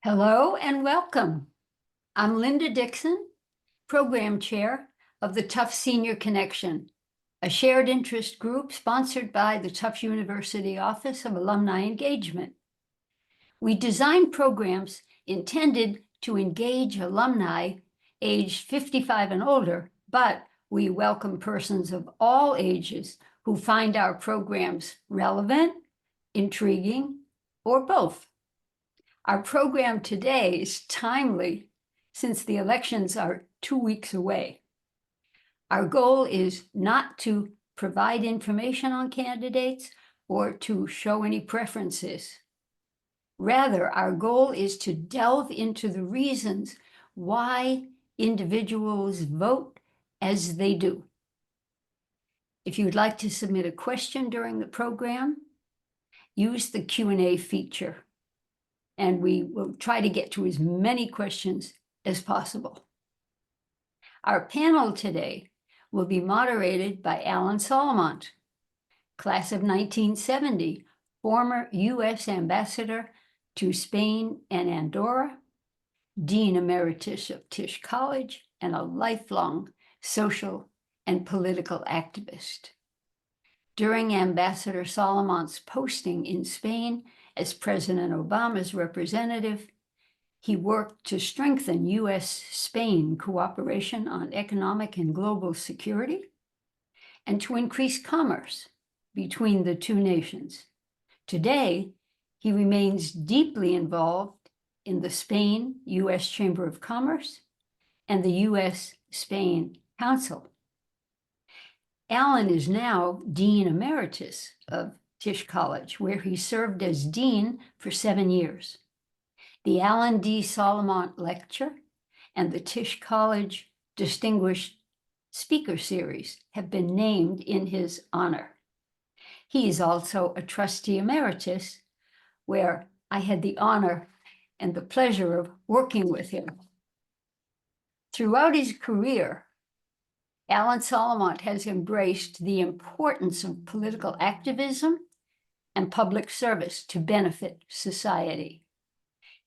Hello and welcome. I'm Linda Dixon, Program Chair of the Tufts Senior Connection, a shared interest group sponsored by the Tufts University Office of Alumni Engagement. We design programs intended to engage alumni aged 55 and older, but we welcome persons of all ages who find our programs relevant, intriguing, or both. Our program today is timely since the elections are 2 weeks away. Our goal is not to provide information on candidates or to show any preferences. Rather, our goal is to delve into the reasons why individuals vote as they do. If you'd like to submit a question during the program, use the Q&A feature, and we will try to get to as many questions as possible. Our panel today will be moderated by Alan Solomont, class of 1970, former U.S. Ambassador to Spain and Andorra, Dean Emeritus of Tisch College, and a lifelong social and political activist. During Ambassador Solomont's posting in Spain as President Obama's representative, he worked to strengthen U.S.-Spain cooperation on economic and global security and to increase commerce between the two nations. Today, he remains deeply involved in the Spain-U.S. Chamber of Commerce and the U.S.-Spain Council. Alan is now Dean Emeritus of Tisch College, where he served as dean for 7 years. The Alan D. Solomont Lecture and the Tisch College Distinguished Speaker Series have been named in his honor. He is also a trustee emeritus, where I had the honor and the pleasure of working with him. Throughout his career, Alan Solomont has embraced the importance of political activism and public service to benefit society.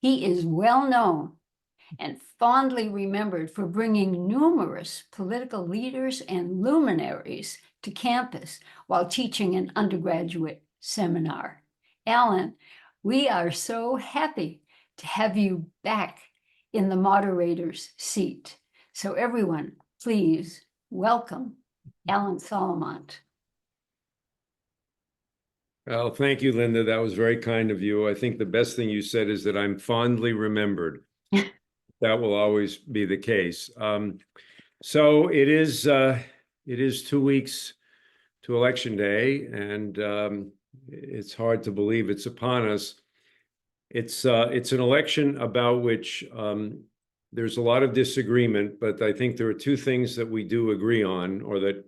He is well known and fondly remembered for bringing numerous political leaders and luminaries to campus while teaching an undergraduate seminar. Alan, we are so happy to have you back in the moderator's seat. So everyone, please welcome Alan Solomont. Well, thank you, Linda. That was very kind of you. I think the best thing you said is that I'm fondly remembered. That will always be the case. So it is 2 weeks to Election Day, and it's hard to believe it's upon us. It's an election about which there's a lot of disagreement, but I think there are two things that we do agree on, or that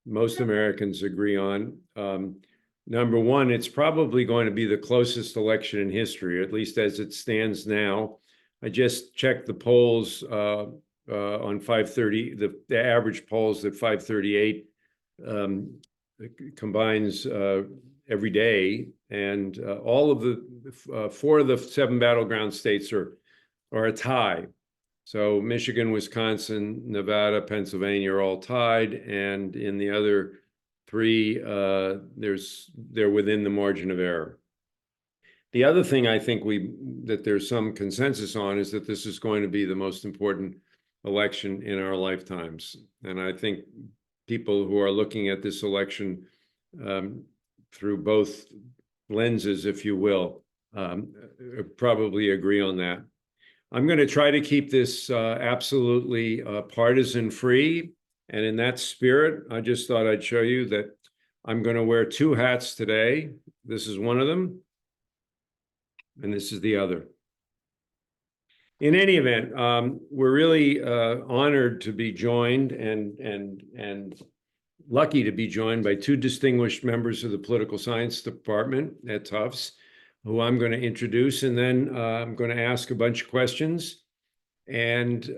most Americans agree on. Number one, it's probably going to be the closest election in history, at least as it stands now. I just checked the polls on 5:30. The average polls at 5:38 combines every day, and all of the 4 of the 7 battleground states are a tie. So Michigan, Wisconsin, Nevada, Pennsylvania are all tied, and in the other 3, they're within the margin of error. The other thing I think that there's some consensus on is that this is going to be the most important election in our lifetimes. And I think people who are looking at this election through both lenses, if you will, probably agree on that. I'm going to try to keep this absolutely partisan free. And in that spirit, I just thought I'd show you that I'm going to wear 2 hats today. This is one of them, and this is the other. In any event, we're really honored to be joined and lucky to be joined by 2 distinguished members of the Political Science Department at Tufts, who I'm going to introduce, and then I'm going to ask a bunch of questions and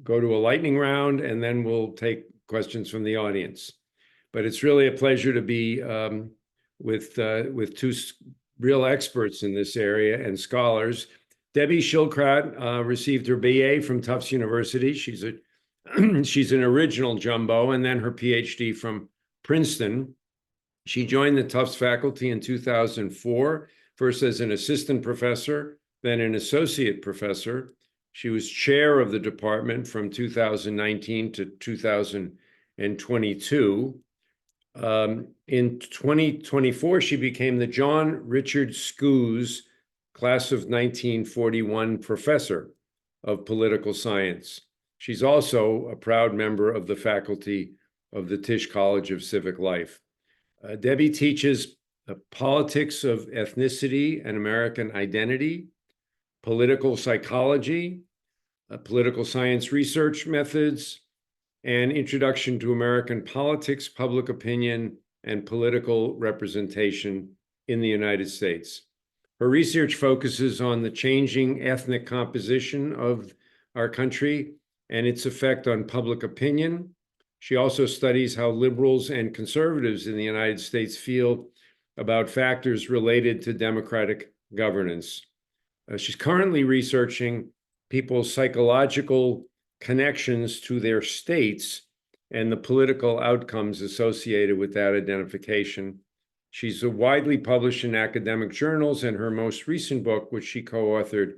go to a lightning round, and then we'll take questions from the audience. But it's really a pleasure to be with 2 real experts in this area and scholars. Debbie Schildkraut received her BA from Tufts University. She's an original jumbo, and then her PhD from Princeton. She joined the Tufts faculty in 2004, first as an assistant professor, then an associate professor. She was chair of the department from 2019 to 2022. In 2024, she became the John Richard Scoos Class of 1941 Professor of Political Science. She's also a proud member of the faculty of the Tisch College of Civic Life. Debbie teaches politics of ethnicity and American identity, political psychology, political science research methods, and introduction to American politics, public opinion, and political representation in the United States. Her research focuses on the changing ethnic composition of our country and its effect on public opinion. She also studies how liberals and conservatives in the United States feel about factors related to democratic governance. She's currently researching people's psychological connections to their states and the political outcomes associated with that identification. She's widely published in academic journals, and her most recent book, which she co-authored,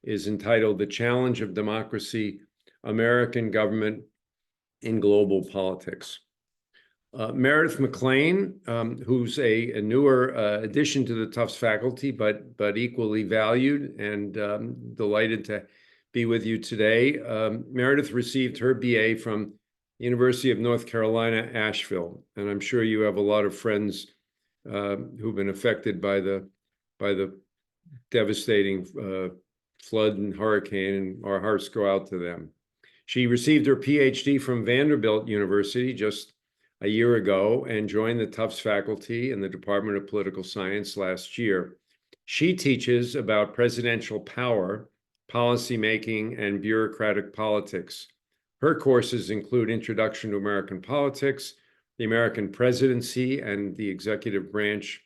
is entitled The Challenge of Democracy, American Government in Global Politics. Meredith McLain, who's a newer addition to the Tufts faculty, but equally valued, and delighted to be with you today. Meredith received her BA from University of North Carolina, Asheville, and I'm sure you have a lot of friends who've been affected by the devastating flood and hurricane, and our hearts go out to them. She received her PhD from Vanderbilt University just a year ago and joined the Tufts faculty in the Department of Political Science last year. She teaches about presidential power, policymaking, and bureaucratic politics. Her courses include Introduction to American Politics, the American Presidency and the Executive Branch,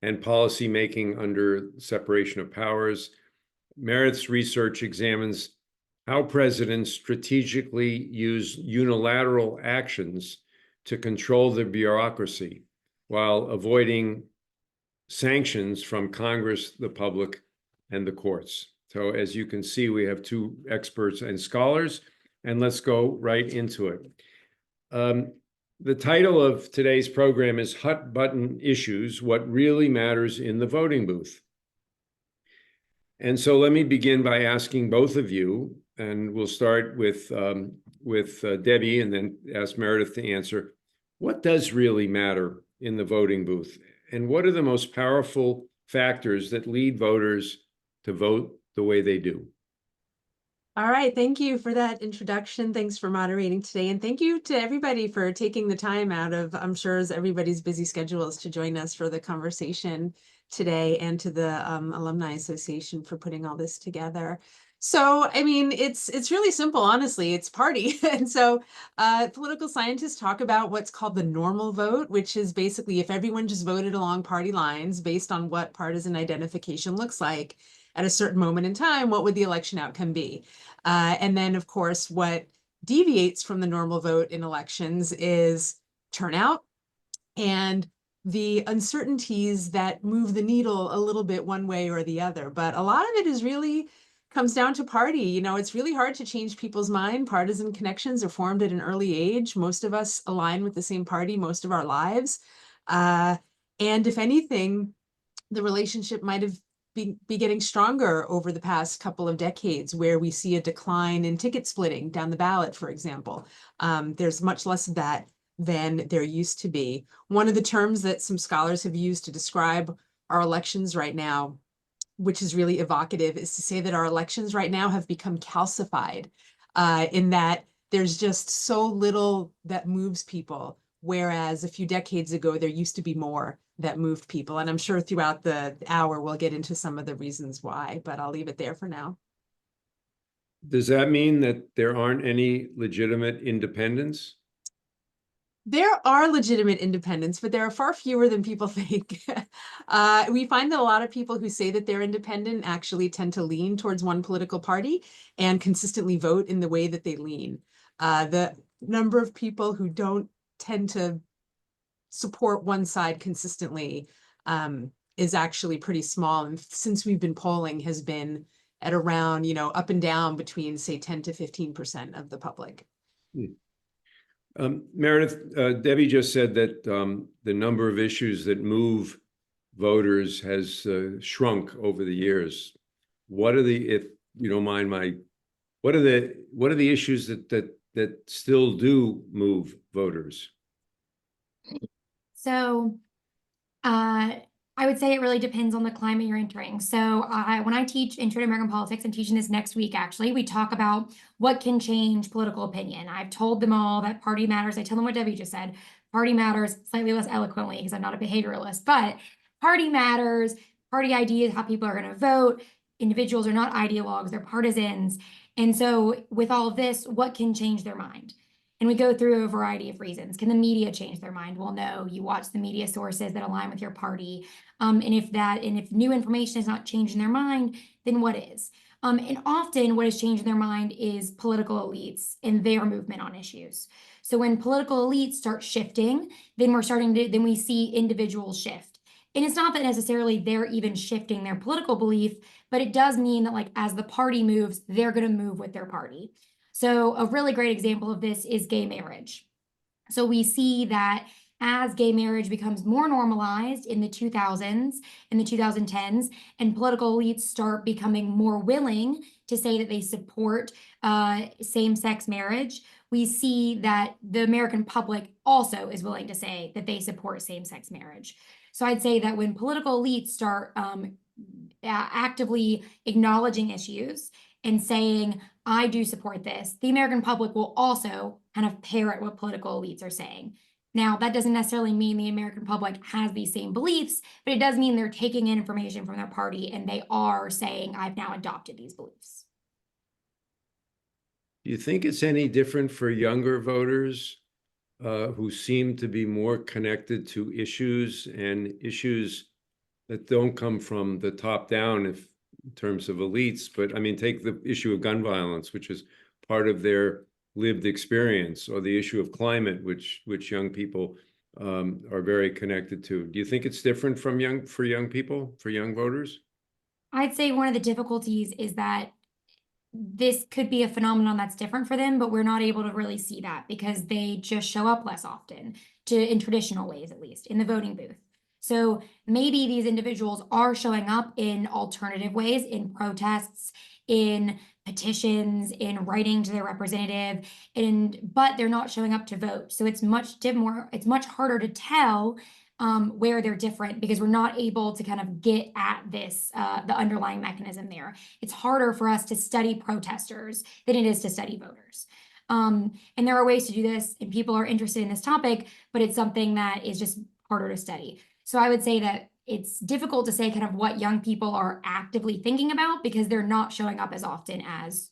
and Policymaking under Separation of Powers. Meredith's research examines how presidents strategically use unilateral actions to control the bureaucracy while avoiding sanctions from Congress, the public, and the courts. So as you can see, we have two experts and scholars, and let's go right into it. The title of today's program is Hot Button Issues, What Really Matters in the Voting Booth. And so let me begin by asking both of you, and we'll start with Debbie and then ask Meredith to answer. What does really matter in the voting booth? And what are the most powerful factors that lead voters to vote the way they do? All right, thank you for that introduction. Thanks for moderating today. And thank you to everybody for taking the time out of, I'm sure, everybody's busy schedules to join us for the conversation today, and to the Alumni Association for putting all this together. So, I mean, it's really simple, honestly. It's party. And so political scientists talk about what's called the normal vote, which is basically if everyone just voted along party lines based on what partisan identification looks like at a certain moment in time, what would the election outcome be? And then, of course, what deviates from the normal vote in elections is turnout and the uncertainties that move the needle a little bit one way or the other. But a lot of it is really comes down to party. You know, it's really hard to change people's mind. Partisan connections are formed at an early age. Most of us align with the same party most of our lives. And if anything, the relationship might have be getting stronger over the past couple of decades, where we see a decline in ticket splitting down the ballot, for example. There's much less of that than there used to be. One of the terms that some scholars have used to describe our elections right now, which is really evocative, is to say that our elections right now have become calcified, in that there's just so little that moves people, whereas a few decades ago, there used to be more that moved people. And I'm sure throughout the hour, we'll get into some of the reasons why, but I'll leave it there for now. Does that mean that there aren't any legitimate independents? There are legitimate independents, but there are far fewer than people think. We find that a lot of people who say that they're independent actually tend to lean towards one political party and consistently vote in the way that they lean. The number of people who don't tend to support one side consistently is actually pretty small. And since we've been polling, has been at around, up and down between, say, 10 to 15% of the public. Meredith, Debbie just said that the number of issues that move voters has shrunk over the years. What are the, if you don't mind what are the issues that still do move voters? So I would say it really depends on the climate you're entering. So when I teach Intro to American Politics, I'm teaching this next week, actually, we talk about what can change political opinion. I've told them all that party matters. I tell them what Debbie just said. Party matters, slightly less eloquently because I'm not a behavioralist, but party matters, party ideas, how people are going to vote. Individuals are not ideologues, they're partisans. And so with all of this, what can change their mind? And we go through a variety of reasons. Can the media change their mind? Well, no, you watch the media sources that align with your party. And if new information is not changing their mind, then what is? And often what is changing their mind is political elites and their movement on issues. So when political elites start shifting, then we see individuals shift. And it's not that necessarily they're even shifting their political belief, but it does mean that, like, as the party moves, they're going to move with their party. So a really great example of this is gay marriage. So we see that as gay marriage becomes more normalized in the 2000s and the 2010s, and political elites start becoming more willing to say that they support same-sex marriage, we see that the American public also is willing to say that they support same-sex marriage. So I'd say that when political elites start actively acknowledging issues and saying, I do support this, the American public will also kind of parrot what political elites are saying. Now, that doesn't necessarily mean the American public has these same beliefs, but it does mean they're taking in information from their party and they are saying, I've now adopted these beliefs. Do you think it's any different for younger voters who seem to be more connected to issues that don't come from the top down, in terms of elites? But I mean, take the issue of gun violence, which is part of their lived experience, or the issue of climate, which young people are very connected to. Do you think it's different for young people, for young voters? I'd say one of the difficulties is that this could be a phenomenon that's different for them, but we're not able to really see that because they just show up less often, in traditional ways, at least, in the voting booth. So maybe these individuals are showing up in alternative ways, in protests, in petitions, in writing to their representative, but they're not showing up to vote. So it's much harder to tell where they're different because we're not able to kind of get at this, the underlying mechanism there. It's harder for us to study protesters than it is to study voters. And there are ways to do this, and people are interested in this topic, but it's something that is just harder to study. So I would say that it's difficult to say kind of what young people are actively thinking about because they're not showing up as often as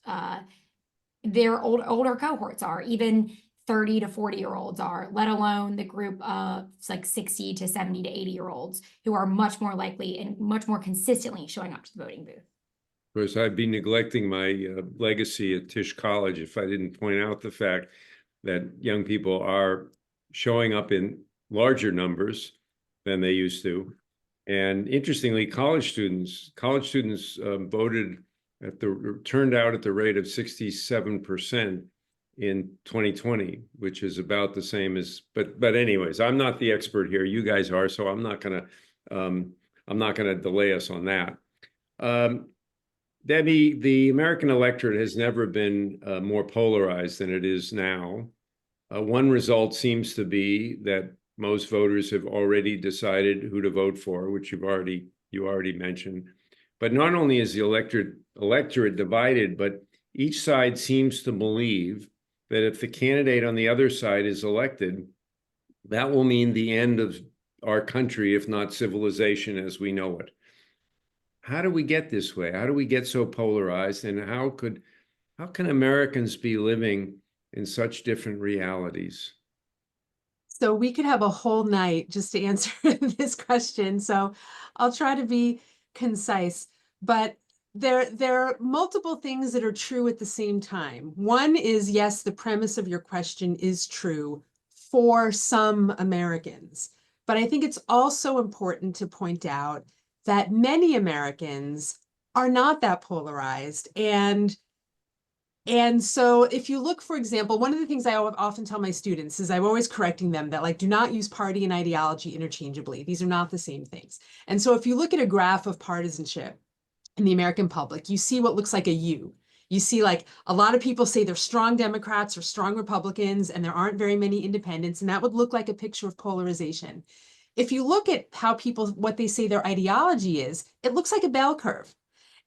their older cohorts are, even 30 to 40-year-olds are, let alone the group of like 60 to 70 to 80-year-olds who are much more likely and much more consistently showing up to the voting booth. Of course, I'd be neglecting my legacy at Tisch College if I didn't point out the fact that young people are showing up in larger numbers than they used to. And interestingly, college students turned out at the rate of 67% in 2020, which is about the same as, but anyways, I'm not the expert here. You guys are, so I'm not gonna delay us on that. Debbie, the American electorate has never been more polarized than it is now. One result seems to be that most voters have already decided who to vote for, which you already mentioned. But not only is the electorate divided, but each side seems to believe that if the candidate on the other side is elected, that will mean the end of our country, if not civilization as we know it. How do we get this way? How do we get so polarized? And how can Americans be living in such different realities? So we could have a whole night just to answer this question. So I'll try to be concise, but there are multiple things that are true at the same time. One is, yes, the premise of your question is true for some Americans, but I think it's also important to point out that many Americans are not that polarized. And so if you look, for example, one of the things I often tell my students is I'm always correcting them that, like, do not use party and ideology interchangeably. These are not the same things. And so if you look at a graph of partisanship in the American public, you see what looks like a U. You see, like, a lot of people say they're strong Democrats or strong Republicans, and there aren't very many independents, and that would look like a picture of polarization. If you look at how people, what they say their ideology is, it looks like a bell curve.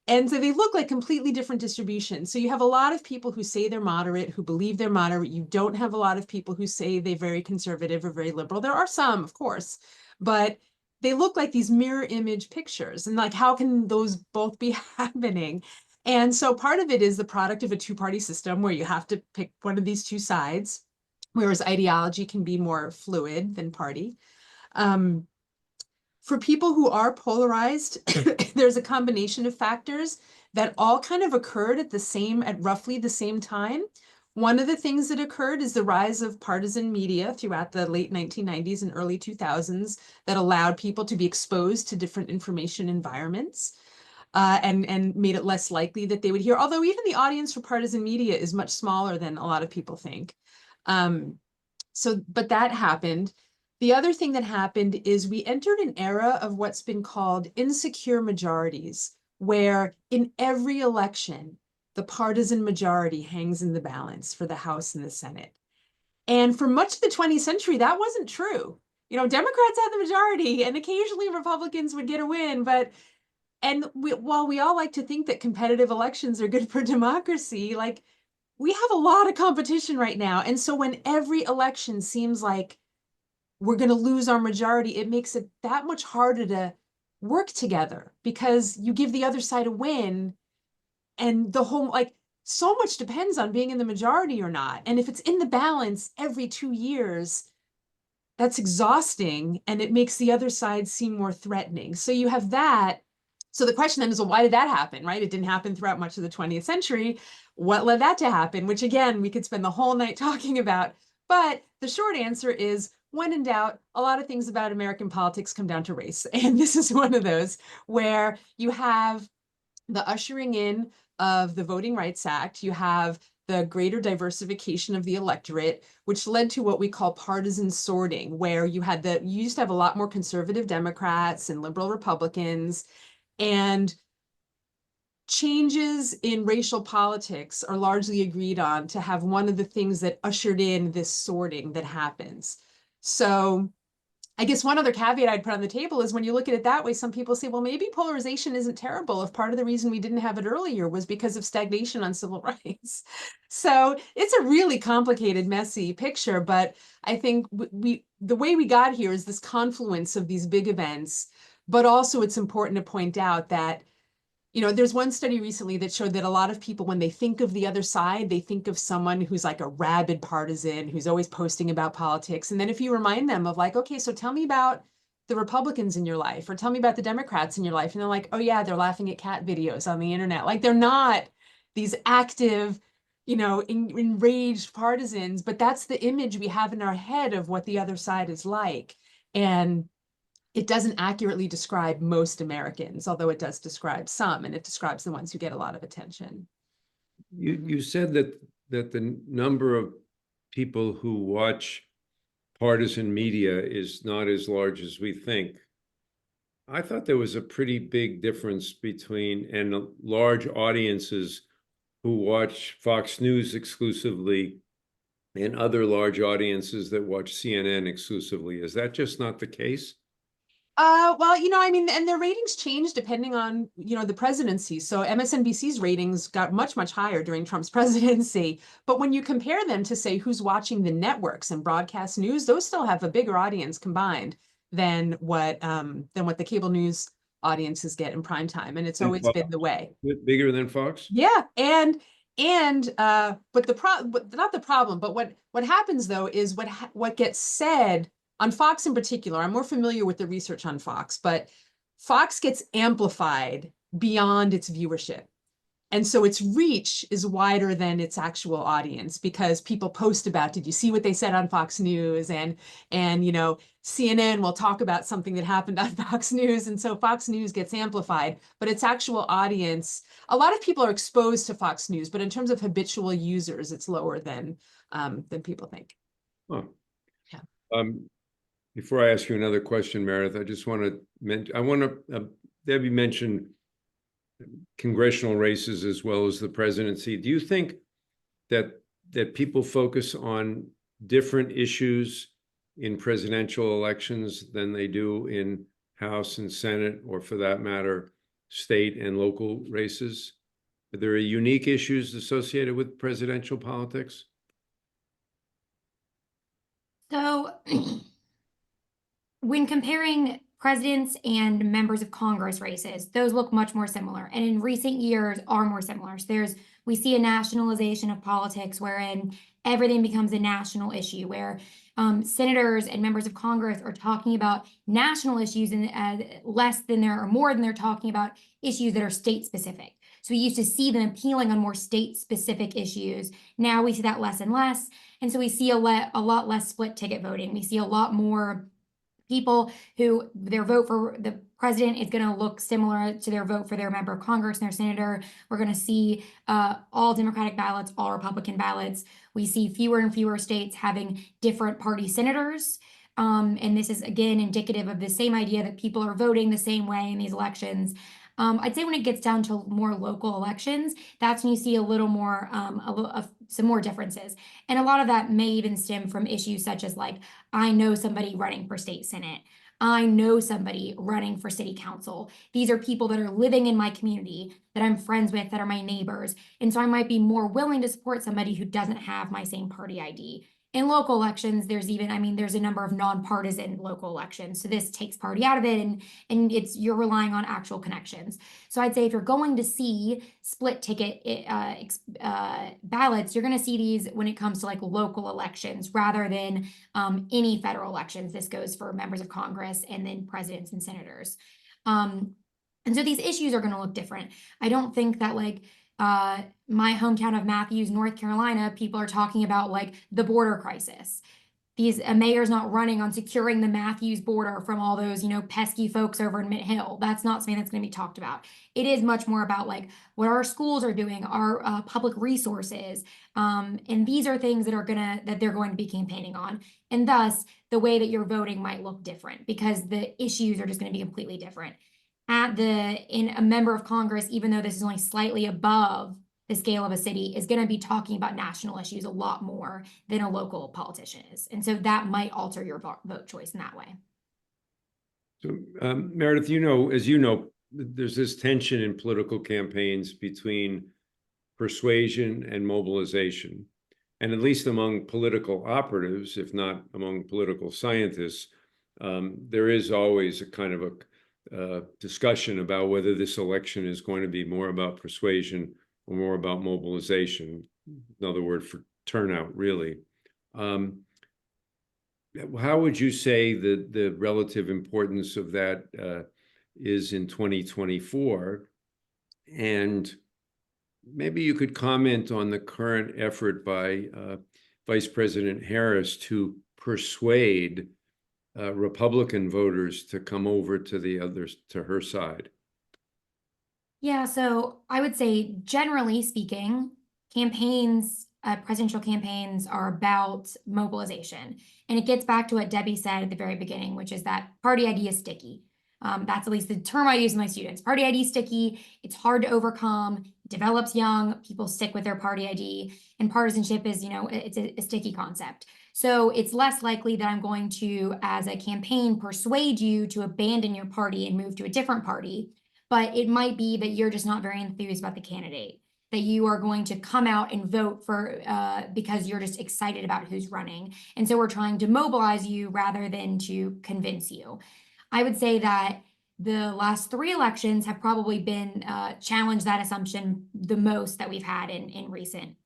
And so they look like completely different distributions. So you have a lot of people who say they're moderate, who believe they're moderate. You don't have a lot of people who say they're very conservative or very liberal. There are some, of course, but they look like these mirror image pictures. And like, how can those both be happening? And so part of it is the product of a two-party system where you have to pick one of these two sides, whereas ideology can be more fluid than party. For people who are polarized, there's a combination of factors that all kind of occurred at roughly the same time. One of the things that occurred is the rise of partisan media throughout the late 1990s and early 2000s that allowed people to be exposed to different information environments and made it less likely that they would hear, although even the audience for partisan media is much smaller than a lot of people think. But that happened. The other thing that happened is we entered an era of what's been called insecure majorities, where in every election, the partisan majority hangs in the balance for the House and the Senate. And for much of the 20th century, that wasn't true. You know, Democrats had the majority and occasionally Republicans would get a win, while we all like to think that competitive elections are good for democracy, like, we have a lot of competition right now. And so when every election seems like we're going to lose our majority, it makes it that much harder to work together because you give the other side a win and the whole, like, so much depends on being in the majority or not. And if it's in the balance every 2 years, that's exhausting and it makes the other side seem more threatening. So you have that. So the question then is, well, why did that happen, right? It didn't happen throughout much of the 20th century. What led that to happen? Which, again, we could spend the whole night talking about. But the short answer is, when in doubt, a lot of things about American politics come down to race. And this is one of those where you have the ushering in of the Voting Rights Act, you have the greater diversification of the electorate, which led to what we call partisan sorting, where you used to have a lot more conservative Democrats and liberal Republicans, and changes in racial politics are largely agreed on to have one of the things that ushered in this sorting that happens. So I guess one other caveat I'd put on the table is when you look at it that way, some people say, well, maybe polarization isn't terrible if part of the reason we didn't have it earlier was because of stagnation on civil rights. So it's a really complicated, messy picture, but I think the way we got here is this confluence of these big events, but also it's important to point out that, you know, there's one study recently that showed that a lot of people, when they think of the other side, they think of someone who's like a rabid partisan, who's always posting about politics. And then if you remind them of, like, okay, so tell me about the Republicans in your life, or tell me about the Democrats in your life. And they're like, oh yeah, they're laughing at cat videos on the internet. Like, they're not these active, you know, enraged partisans, but that's the image we have in our head of what the other side is like. And it doesn't accurately describe most Americans, although it does describe some, and it describes the ones who get a lot of attention. You said that the number of people who watch partisan media is not as large as we think. I thought there was a pretty big difference between large audiences who watch Fox News exclusively and other large audiences that watch CNN exclusively. Is that just not the case? Well, you know, I mean, and their ratings change depending on, you know, the presidency. So MSNBC's ratings got much, much higher during Trump's presidency. But when you compare them to, say, who's watching the networks and broadcast news, those still have a bigger audience combined than what the cable news audiences get in prime time. And it's always been the way. Bigger than Fox? Yeah. And And but not the problem, but what happens though is what gets said on Fox in particular. I'm more familiar with the research on Fox, but Fox gets amplified beyond its viewership. And so its reach is wider than its actual audience because people post about, did you see what they said on Fox News? And you know, CNN will talk about something that happened on Fox News. And so Fox News gets amplified, but its actual audience, a lot of people are exposed to Fox News, but in terms of habitual users, it's lower than people think. Huh. Yeah. Before I ask you another question, Meredith, I just want to mention, Debbie mentioned congressional races as well as the presidency. Do you think that people focus on different issues in presidential elections than they do in House and Senate, or for that matter, state and local races? Are there unique issues associated with presidential politics? So when comparing presidents and members of Congress races, those look much more similar, and in recent years are more similar. So we see a nationalization of politics wherein everything becomes a national issue, where senators and members of Congress are talking about national issues and less than or more than they're talking about issues that are state specific. So we used to see them appealing on more state specific issues. Now we see that less and less. And so we see a lot less split ticket voting. We see a lot more people who their vote for the president is going to look similar to their vote for their member of Congress and their senator. We're going to see all Democratic ballots, all Republican ballots. We see fewer and fewer states having different party senators. And this is, again, indicative of the same idea that people are voting the same way in these elections. I'd say when it gets down to more local elections, that's when you see a little more, some more differences. And a lot of that may even stem from issues such as, like, I know somebody running for state senate. I know somebody running for city council. These are people that are living in my community, that I'm friends with, that are my neighbors. And so I might be more willing to support somebody who doesn't have my same party ID. In local elections, there's a number of nonpartisan local elections. So this takes party out of it, and you're relying on actual connections. So I'd say if you're going to see split ticket ballots, you're going to see these when it comes to like local elections rather than any federal elections. This goes for members of Congress and then presidents and senators. And so these issues are going to look different. I don't think that my hometown of Matthews, North Carolina, people are talking about like the border crisis. A mayor's not running on securing the Matthews border from all those, pesky folks over in Mint Hill. That's not something that's going to be talked about. It is much more about like what our schools are doing, our public resources. And these are things that they're going to be campaigning on. And thus the way that you're voting might look different because the issues are just going to be completely different. In a member of Congress, even though this is only slightly above the scale of a city, is going to be talking about national issues a lot more than a local politician is. And so that might alter your vote choice in that way. So, Meredith, as you know, there's this tension in political campaigns between persuasion and mobilization. And at least among political operatives, if not among political scientists, there is always a kind of a discussion about whether this election is going to be more about persuasion or more about mobilization. Another word for turnout, really. How would you say that the relative importance of that is in 2024? And maybe you could comment on the current effort by Vice President Harris to persuade Republican voters to come over to her side. Yeah, so I would say, generally speaking, presidential campaigns are about mobilization. And it gets back to what Debbie said at the very beginning, which is that party ID is sticky. That's at least the term I use with my students. Party ID is sticky. It's hard to overcome. It develops young. People stick with their party ID. And partisanship is, it's a sticky concept. So it's less likely that I'm going to, as a campaign, persuade you to abandon your party and move to a different party. But it might be that you're just not very enthused about the candidate, that you are going to come out and vote for because you're just excited about who's running. And so we're trying to mobilize you rather than to convince you. I would say that the last 3 elections have probably been challenged that assumption the most that we've had in recent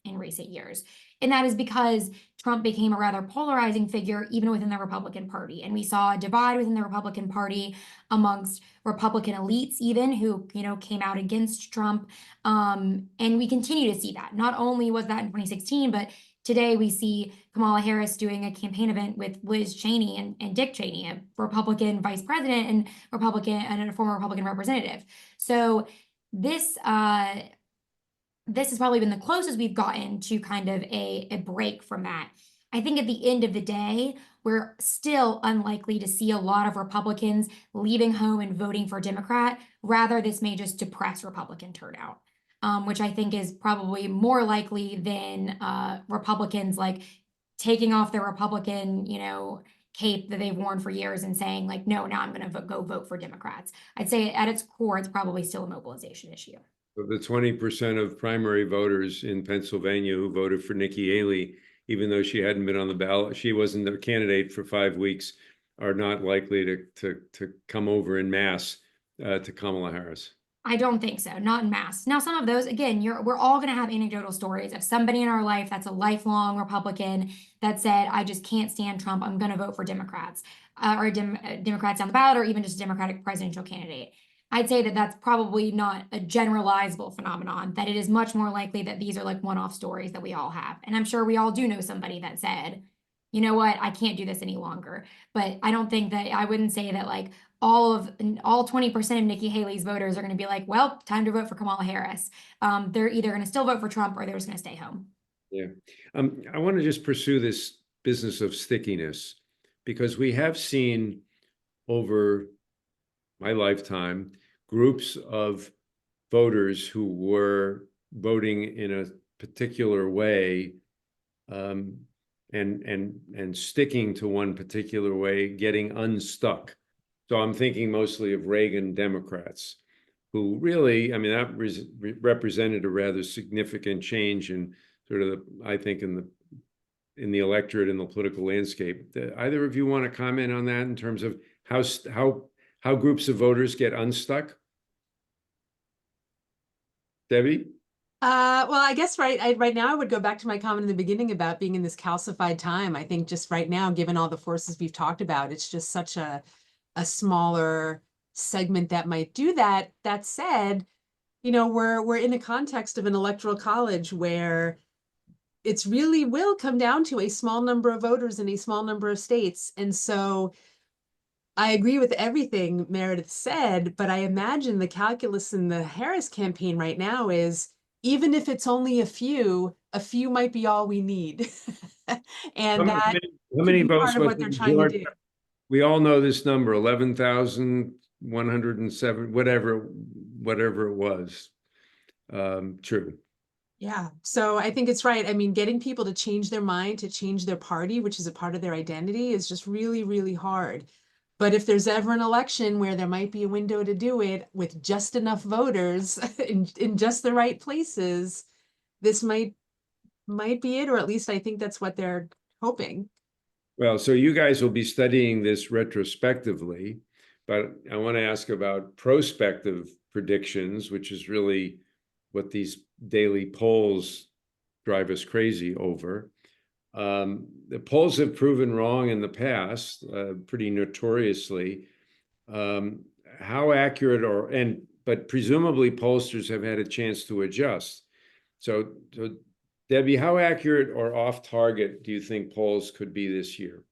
years. And that is because Trump became a rather polarizing figure even within the Republican Party. And we saw a divide within the Republican Party amongst Republican elites even who, came out against Trump. And we continue to see that. Not only was that in 2016, but today we see Kamala Harris doing a campaign event with Liz Cheney and Dick Cheney, a Republican vice president and a former Republican representative. So this has probably been the closest we've gotten to kind of a break from that. I think at the end of the day, we're still unlikely to see a lot of Republicans leaving home and voting for Democrat. Rather, this may just depress Republican turnout. Which I think is probably more likely than Republicans like taking off their Republican, cape that they've worn for years and saying like, no, now I'm going to go vote for Democrats. I'd say at its core, it's probably still a mobilization issue. So the 20% of primary voters in Pennsylvania who voted for Nikki Haley, even though she hadn't been on the ballot, she wasn't the candidate for 5 weeks, are not likely to come over en masse to Kamala Harris. I don't think so, not in mass. Now, some of those, again, we're all going to have anecdotal stories of somebody in our life that's a lifelong Republican that said, I just can't stand Trump, I'm going to vote for Democrats, or Democrats down the ballot, or even just a Democratic presidential candidate. I'd say that that's probably not a generalizable phenomenon, that it is much more likely that these are like one-off stories that we all have. And I'm sure we all do know somebody that said, you know what, I can't do this any longer. But I don't think that, I wouldn't say that like all 20% of Nikki Haley's voters are going to be like, well, time to vote for Kamala Harris. They're either going to still vote for Trump or they're just going to stay home. Yeah. I want to just pursue this business of stickiness, because we have seen over my lifetime groups of voters who were voting in a particular way and sticking to one particular way, getting unstuck. So I'm thinking mostly of Reagan Democrats, who really, that represented a rather significant change in sort of I think in the electorate, in the political landscape. Either of you want to comment on that in terms of how groups of voters get unstuck? Debbie? Well, I guess right now I would go back to my comment in the beginning about being in this calcified time. I think just right now, given all the forces we've talked about, it's just such a smaller segment that might do that. That said, we're in a context of an electoral college where it's really will come down to a small number of voters in a small number of states. And so I agree with everything Meredith said, but I imagine the calculus in the Harris campaign right now is, even if it's only a few might be all we need. And how many votes part of what they're trying to do. We all know this number, 11,107, whatever it was. True. Yeah, so I think it's right. Getting people to change their mind, to change their party, which is a part of their identity, is just really, really hard. But if there's ever an election where there might be a window to do it with just enough voters in just the right places, this might be it, or at least I think that's what they're hoping. Well, so you guys will be studying this retrospectively, but I want to ask about prospective predictions, which is really what these daily polls drive us crazy over. The polls have proven wrong in the past, pretty notoriously. How accurate but presumably pollsters have had a chance to adjust. So Debbie, how accurate or off target do you think polls could be this year?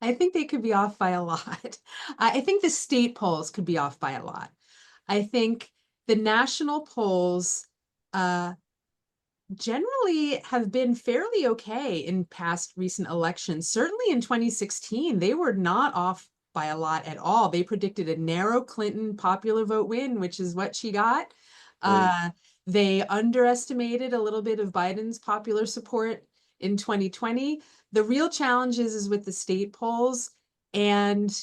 I think they could be off by a lot. I think the state polls could be off by a lot. I think the national polls generally have been fairly okay in past recent elections. Certainly in 2016, they were not off by a lot at all. They predicted a narrow Clinton popular vote win, which is what she got. Right. They underestimated a little bit of Biden's popular support in 2020. The real challenge is with the state polls. And,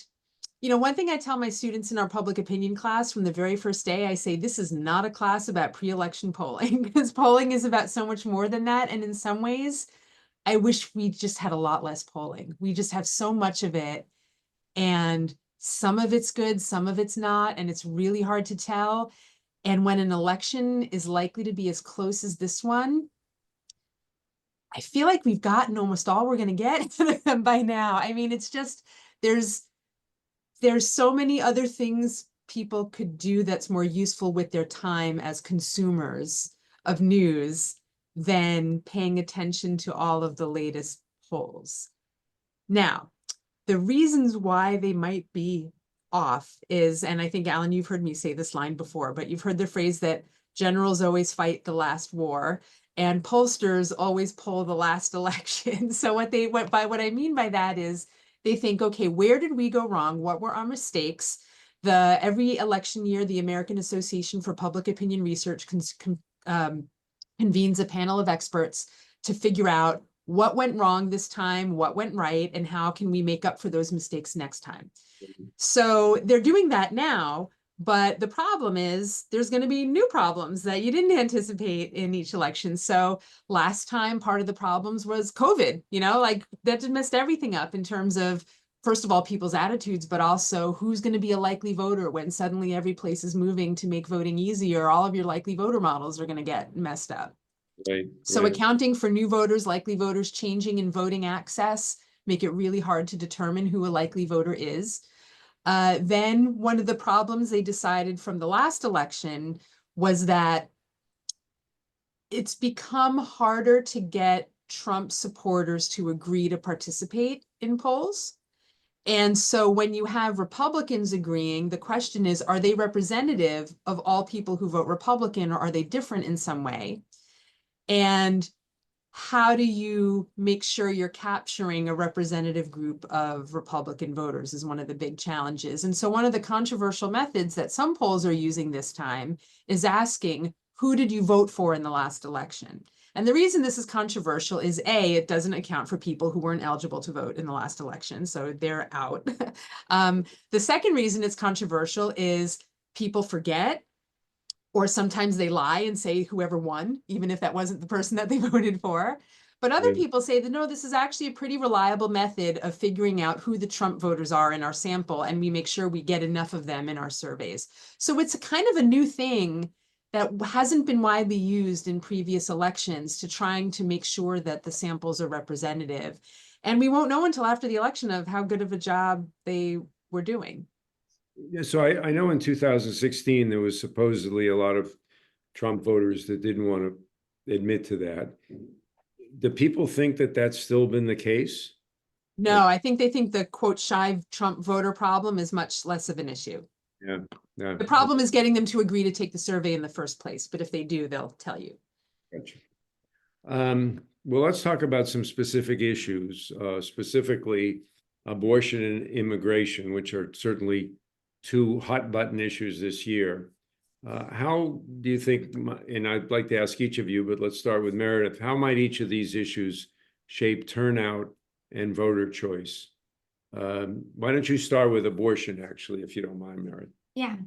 one thing I tell my students in our public opinion class from the very first day, I say, this is not a class about pre-election polling, because polling is about so much more than that. And in some ways, I wish we just had a lot less polling. We just have so much of it. And Some of it's good, some of it's not, and it's really hard to tell. And when an election is likely to be as close as this one, I feel like we've gotten almost all we're going to get by now. I mean, it's just, there's so many other things people could do that's more useful with their time as consumers of news than paying attention to all of the latest polls. Now, the reasons why they might be off is, and I think, Alan, you've heard me say this line before, but you've heard the phrase that generals always fight the last war and pollsters always poll the last election. So what I mean by that is they think, okay, where did we go wrong? What were our mistakes? Every election year, the American Association for Public Opinion Research convenes a panel of experts to figure out what went wrong this time, what went right, and how can we make up for those mistakes next time. So they're doing that now, but the problem is there's going to be new problems that you didn't anticipate in each election. So last time, part of the problems was COVID, like that just messed everything up in terms of, first of all, people's attitudes, but also who's going to be a likely voter when suddenly every place is moving to make voting easier. All of your likely voter models are going to get messed up. Right. So accounting for new voters, likely voters, changing in voting access, make it really hard to determine who a likely voter is. Then one of the problems they decided from the last election was that it's become harder to get Trump supporters to agree to participate in polls. And so when you have Republicans agreeing, the question is, are they representative of all people who vote Republican, or are they different in some way? And how do you make sure you're capturing a representative group of Republican voters is one of the big challenges. And so one of the controversial methods that some polls are using this time is asking, who did you vote for in the last election? And the reason this is controversial is A, it doesn't account for people who weren't eligible to vote in the last election, so they're out. The second reason it's controversial is people forget, or sometimes they lie and say whoever won, even if that wasn't the person that they voted for. But other people say that, no, this is actually a pretty reliable method of figuring out who the Trump voters are in our sample, and we make sure we get enough of them in our surveys. So it's a kind of a new thing that hasn't been widely used in previous elections to trying to make sure that the samples are representative. And we won't know until after the election of how good of a job they were doing. Yeah, so I know in 2016, there was supposedly a lot of Trump voters that didn't want to admit to that. Do people think that that's still been the case? No, I think they think the quote shy Trump voter problem is much less of an issue. Yeah. The problem is getting them to agree to take the survey in the first place. But if they do, they'll tell you. Gotcha. Well, let's talk about some specific issues, specifically abortion and immigration, which are certainly two hot button issues this year. How do you think, and I'd like to ask each of you, but let's start with Meredith, how might each of these issues shape turnout and voter choice? Why don't you start with abortion, actually, if you don't mind, Meredith? Yeah,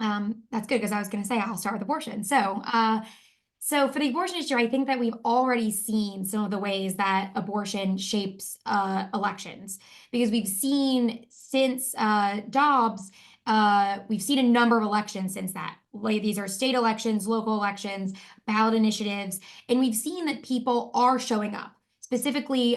that's good, because I was going to say I'll start with abortion. So for the abortion issue, I think that we've already seen some of the ways that abortion shapes elections, because we've seen since Dobbs, we've seen a number of elections since that. Like, these are state elections, local elections, ballot initiatives, and we've seen that people are showing up, specifically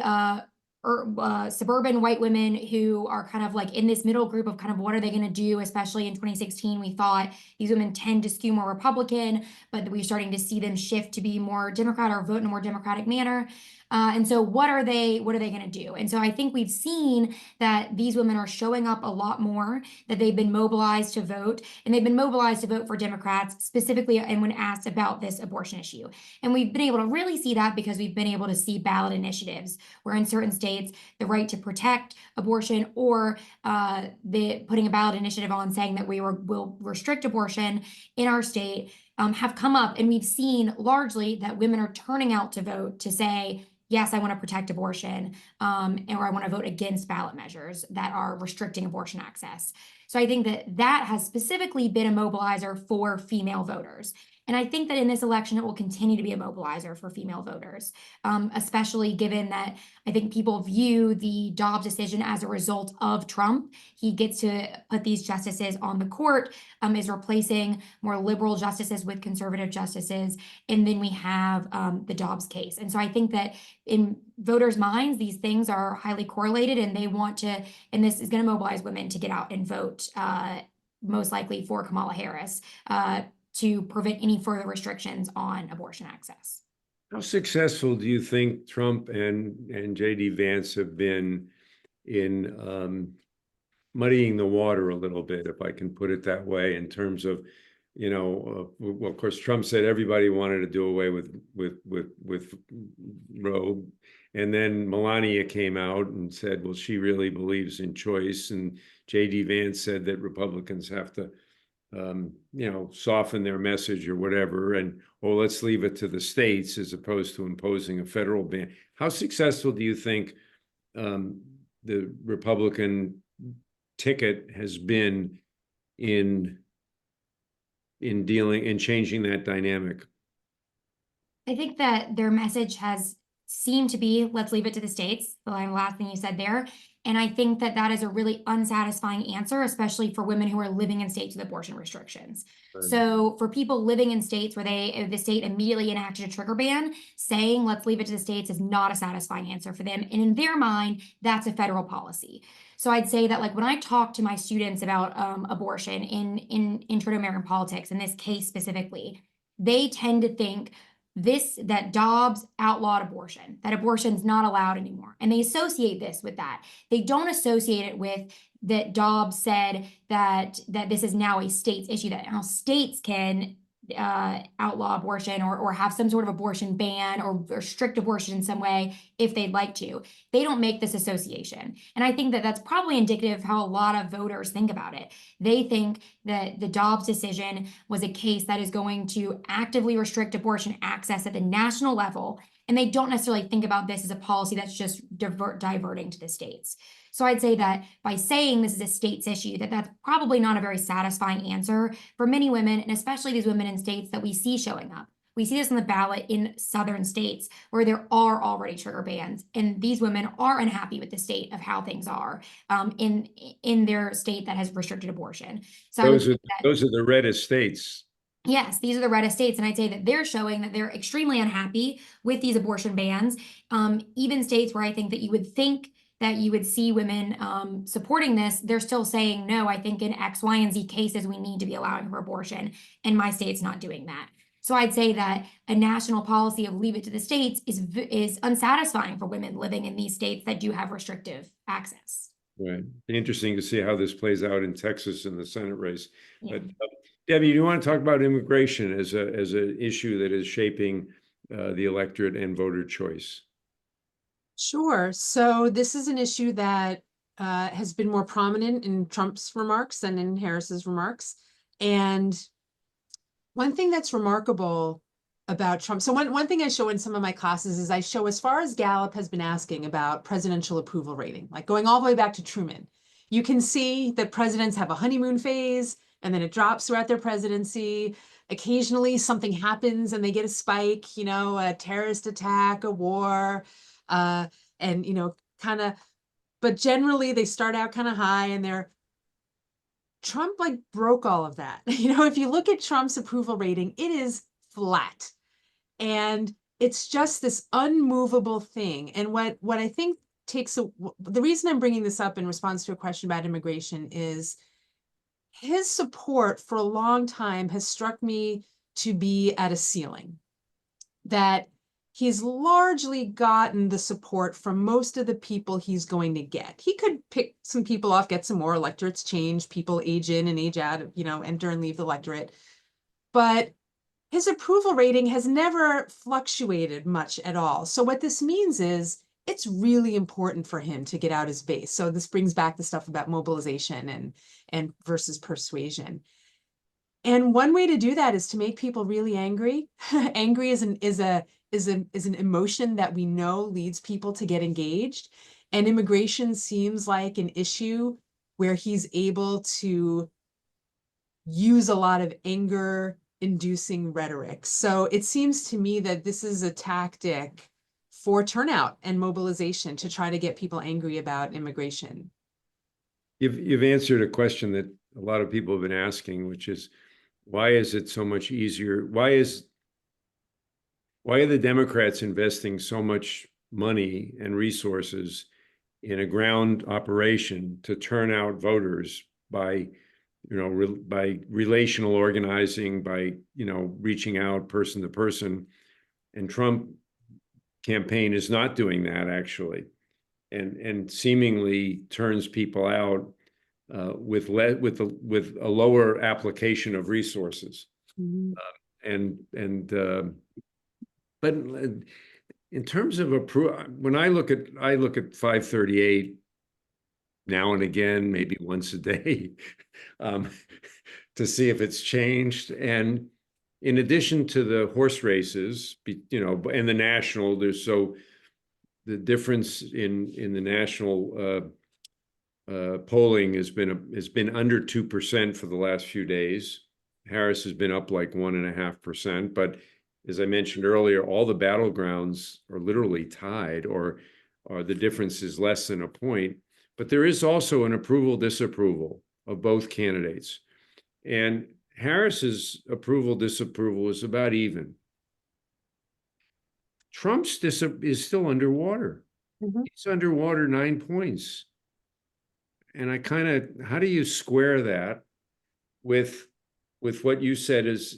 suburban white women who are kind of like in this middle group of kind of what are they going to do, especially in 2016. We thought these women tend to skew more Republican, but we're starting to see them shift to be more Democrat or vote in a more Democratic manner. And so what are they going to do? And so I think we've seen that these women are showing up a lot more, that they've been mobilized to vote, and they've been mobilized to vote for Democrats specifically, and when asked about this abortion issue. And we've been able to really see that because we've been able to see ballot initiatives where in certain states, the right to protect abortion, or putting a ballot initiative on saying that we will restrict abortion in our state, have come up. And we've seen largely that women are turning out to vote to say, yes, I want to protect abortion, or I want to vote against ballot measures that are restricting abortion access. So I think that has specifically been a mobilizer for female voters. And I think that in this election, it will continue to be a mobilizer for female voters, especially given that I think people view the Dobbs decision as a result of Trump. He gets to put these justices on the court, is replacing more liberal justices with conservative justices. And then we have the Dobbs case. And so I think that in voters' minds, these things are highly correlated, and they want to, and this is going to mobilize women to get out and vote, most likely for Kamala Harris, to prevent any further restrictions on abortion access. How successful do you think Trump and J.D. Vance have been in muddying the water a little bit, if I can put it that way, in terms of, well, of course, Trump said everybody wanted to do away with Roe, and then Melania came out and said, well, she really believes in choice, and J.D. Vance said that Republicans have to soften their message or whatever, and let's leave it to the states as opposed to imposing a federal ban. How successful do you think the Republican ticket has been in changing that dynamic? I think that their message has seemed to be, let's leave it to the states, the last thing you said there. And I think that that is a really unsatisfying answer, especially for women who are living in states with abortion restrictions. Right. So for people living in states where the state immediately enacted a trigger ban, saying let's leave it to the states is not a satisfying answer for them. And in their mind, that's a federal policy. So I'd say that, like, when I talk to my students about abortion in Intro to American Politics, in this case specifically, they tend to think that Dobbs outlawed abortion, that abortion's not allowed anymore. And they associate this with that. They don't associate it with that Dobbs said that this is now a state's issue, that now states can outlaw abortion or have some sort of abortion ban or restrict abortion in some way if they'd like to. They don't make this association. And I think that that's probably indicative of how a lot of voters think about it. They think that the Dobbs decision was a case that is going to actively restrict abortion access at the national level. And they don't necessarily think about this as a policy that's just diverting to the states. So I'd say that by saying this is a state's issue, that's probably not a very satisfying answer for many women, and especially these women in states that we see showing up. We see this on the ballot in southern states where there are already trigger bans, and these women are unhappy with the state of how things are in their state that has restricted abortion. So those are the reddest states. Yes, these are the reddest states, and I'd say that they're showing that they're extremely unhappy with these abortion bans. Even states where I think that you would think that you would see women supporting this, they're still saying, no, I think in X, Y, and Z cases, we need to be allowing for abortion, and my state's not doing that. So I'd say that a national policy of leave it to the states is unsatisfying for women living in these states that do have restrictive access. Right. Interesting to see how this plays out in Texas in the Senate race. Yeah. But Debbie, do you want to talk about immigration as an issue that is shaping the electorate and voter choice? Sure. So this is an issue that has been more prominent in Trump's remarks than in Harris's remarks. And one thing that's remarkable about Trump, so one thing I show in some of my classes is I show, as far as Gallup has been asking about presidential approval rating, like going all the way back to Truman, you can see that presidents have a honeymoon phase and then it drops throughout their presidency. Occasionally something happens and they get a spike, a terrorist attack, a war, and, kind of, but generally they start out kind of high, and Trump broke all of that. If you look at Trump's approval rating, it is flat, and it's just this unmovable thing. And what I think the reason I'm bringing this up in response to a question about immigration is his support for a long time has struck me to be at a ceiling, that he's largely gotten the support from most of the people he's going to get. He could pick some people off, get some more electorates, change, people age in and age out, enter and leave the electorate. But his approval rating has never fluctuated much at all. So what this means is it's really important for him to get out his base. So this brings back the stuff about mobilization and versus persuasion. And one way to do that is to make people really angry. Angry is an emotion that we know leads people to get engaged. And immigration seems like an issue where he's able to use a lot of anger inducing rhetoric. So it seems to me that this is a tactic for turnout and mobilization to try to get people angry about immigration. You've answered a question that a lot of people have been asking, which is, why is it so much easier? Why are the Democrats investing so much money and resources in a ground operation to turn out voters by, by relational organizing, by, reaching out person to person? And Trump campaign is not doing that, actually, and seemingly turns people out with a lower application of resources. Mm-hmm. But in terms of approval, when I look at 538 now and again, maybe once a day, to see if it's changed. And in addition to the horse races, and the national, the difference in the national polling has been under 2% for the last few days. Harris has been up like 1.5%, but as I mentioned earlier, all the battlegrounds are literally tied, or the difference is less than a point. But there is also an approval-disapproval of both candidates. And Harris's approval-disapproval is about even. Trump's is still underwater. Mm-hmm. He's underwater 9 points. And how do you square that with what you said is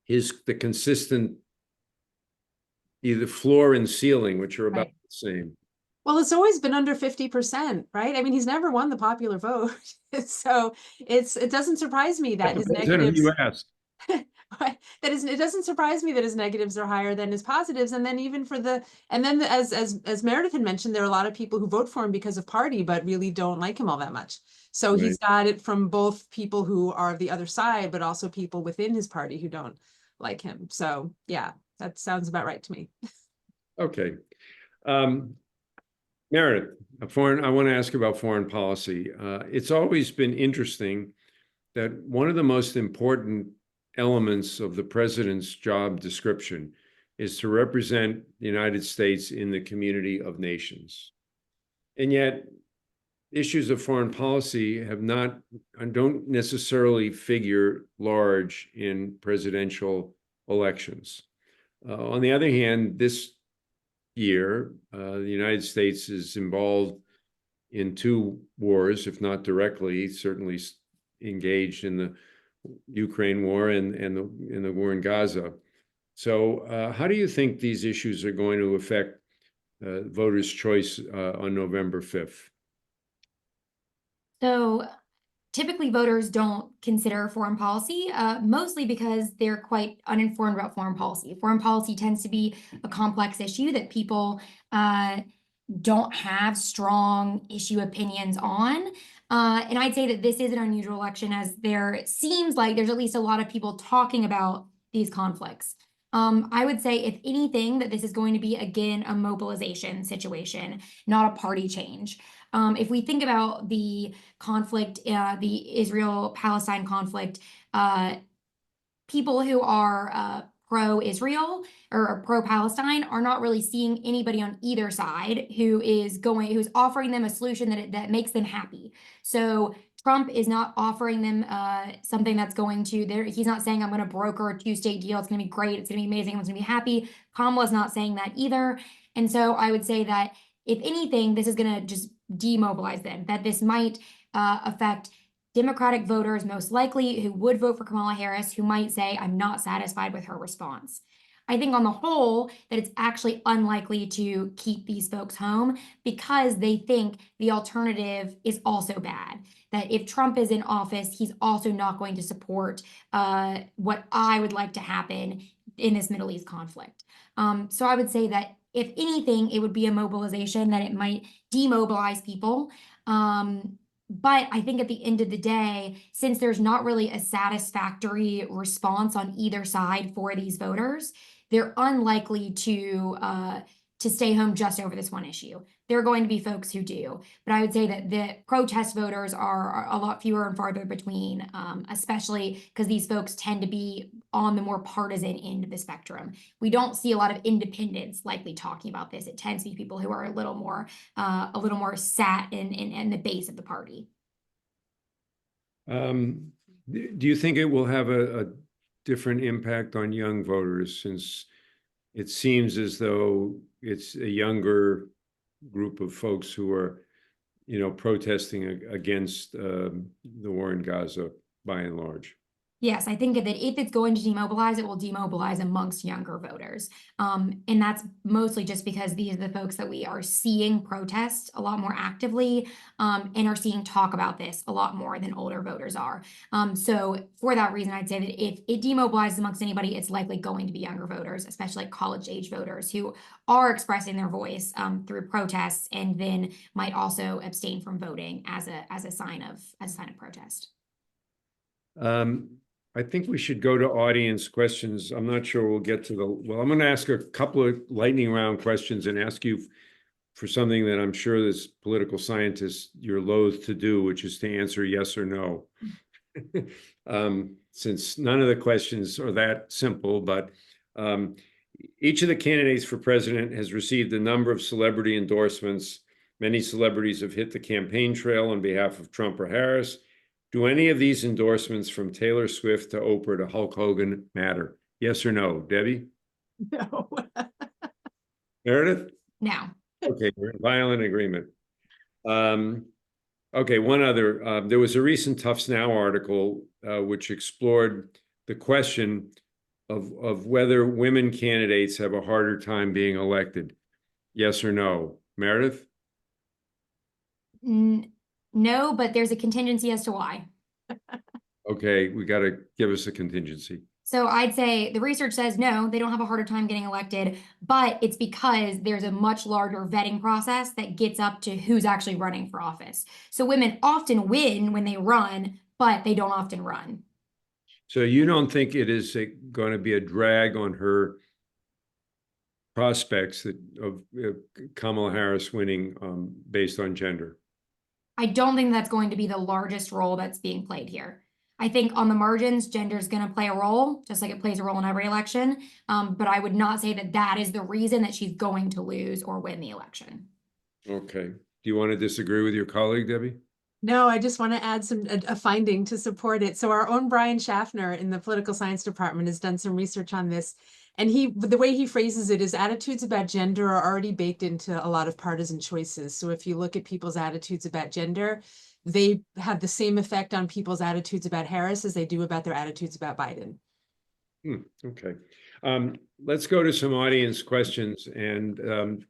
the consistent either floor and ceiling, which are about the same? Well, it's always been under 50%, right? I mean, he's never won the popular vote. So it doesn't surprise me that his negatives. You asked. It doesn't surprise me that his negatives are higher than his positives. And then even as Meredith had mentioned, there are a lot of people who vote for him because of party, but really don't like him all that much. So Right. He's got it from both people who are of the other side, but also people within his party who don't like him. So yeah, that sounds about right to me. Okay. Meredith, I want to ask about foreign policy. It's always been interesting that one of the most important elements of the president's job description is to represent the United States in the community of nations. And yet, issues of foreign policy don't necessarily figure large in presidential elections. On the other hand, this year, the United States is involved in 2 wars, if not directly, certainly engaged in the Ukraine war and the war in Gaza. So how do you think these issues are going to affect voters' choice on November 5th? So typically voters don't consider foreign policy, mostly because they're quite uninformed about foreign policy. Foreign policy tends to be a complex issue that people don't have strong issue opinions on. And I'd say that this is an unusual election, as there seems like there's at least a lot of people talking about these conflicts. I would say, if anything, that this is going to be, again, a mobilization situation, not a party change. If we think about the conflict, the Israel-Palestine conflict, people who are pro-Israel or pro-Palestine are not really seeing anybody on either side who's offering them a solution that makes them happy. So Trump is not offering them something that's going to he's not saying, I'm going to broker a 2-state deal. It's going to be great. It's going to be amazing. Everyone's going to be happy. Kamala's not saying that either. And so I would say that, if anything, this is going to just demobilize them, that this might affect Democratic voters, most likely, who would vote for Kamala Harris, who might say, I'm not satisfied with her response. I think on the whole that it's actually unlikely to keep these folks home, because they think the alternative is also bad. That if Trump is in office, he's also not going to support what I would like to happen in this Middle East conflict. So I would say that, if anything, it would be a mobilization, that it might demobilize people. But I think at the end of the day, since there's not really a satisfactory response on either side for these voters, they're unlikely to to stay home just over this one issue. There are going to be folks who do, but I would say that the protest voters are a lot fewer and farther between, especially because these folks tend to be on the more partisan end of the spectrum. We don't see a lot of independents likely talking about this. It tends to be people who are a little more sat in the base of the party. Do you think it will have a different impact on young voters, since it seems as though it's a younger group of folks who are, protesting against the war in Gaza by and large? Yes, I think that if it's going to demobilize, it will demobilize amongst younger voters. And that's mostly just because these are the folks that we are seeing protest a lot more actively, and are seeing talk about this a lot more than older voters are. So for that reason, I'd say that if it demobilizes amongst anybody, it's likely going to be younger voters, especially college-age voters who are expressing their voice through protests, and then might also abstain from voting as a sign of protest. I think we should go to audience questions. I'm not sure we'll get to I'm going to ask a couple of lightning round questions and ask you for something that I'm sure as political scientists you're loath to do, which is to answer yes or no. Since none of the questions are that simple, but each of the candidates for president has received a number of celebrity endorsements. Many celebrities have hit the campaign trail on behalf of Trump or Harris. Do any of these endorsements, from Taylor Swift to Oprah to Hulk Hogan, matter? Yes or no? Debbie? No. Meredith? No. Okay, we're in violent agreement. Okay, one other. There was a recent Tufts Now article which explored the question of whether women candidates have a harder time being elected. Yes or no? Meredith? No, but there's a contingency as to why. Okay, we got to give us a contingency. So I'd say the research says no, they don't have a harder time getting elected, but it's because there's a much larger vetting process that gets up to who's actually running for office. So women often win when they run, but they don't often run. So you don't think it is going to be a drag on her prospects of Kamala Harris winning based on gender? I don't think that's going to be the largest role that's being played here. I think on the margins, gender is going to play a role, just like it plays a role in every election. But I would not say that that is the reason that she's going to lose or win the election. Okay. Do you want to disagree with your colleague, Debbie? No, I just want to add a finding to support it. So our own Brian Schaffner in the political science department has done some research on this. And the way he phrases it is attitudes about gender are already baked into a lot of partisan choices. So if you look at people's attitudes about gender, they have the same effect on people's attitudes about Harris as they do about their attitudes about Biden. Okay. Let's go to some audience questions. And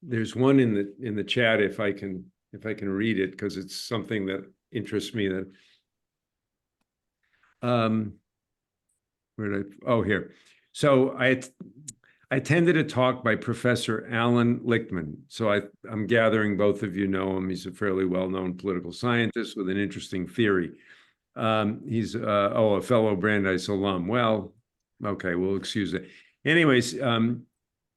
there's one in the chat, if I can read it, because it's something that interests me. Here. So I attended a talk by Professor Alan Lichtman. So I'm gathering both of you know him. He's a fairly well-known political scientist with an interesting theory. He's a fellow Brandeis alum. Well, okay, we'll excuse it. Anyways,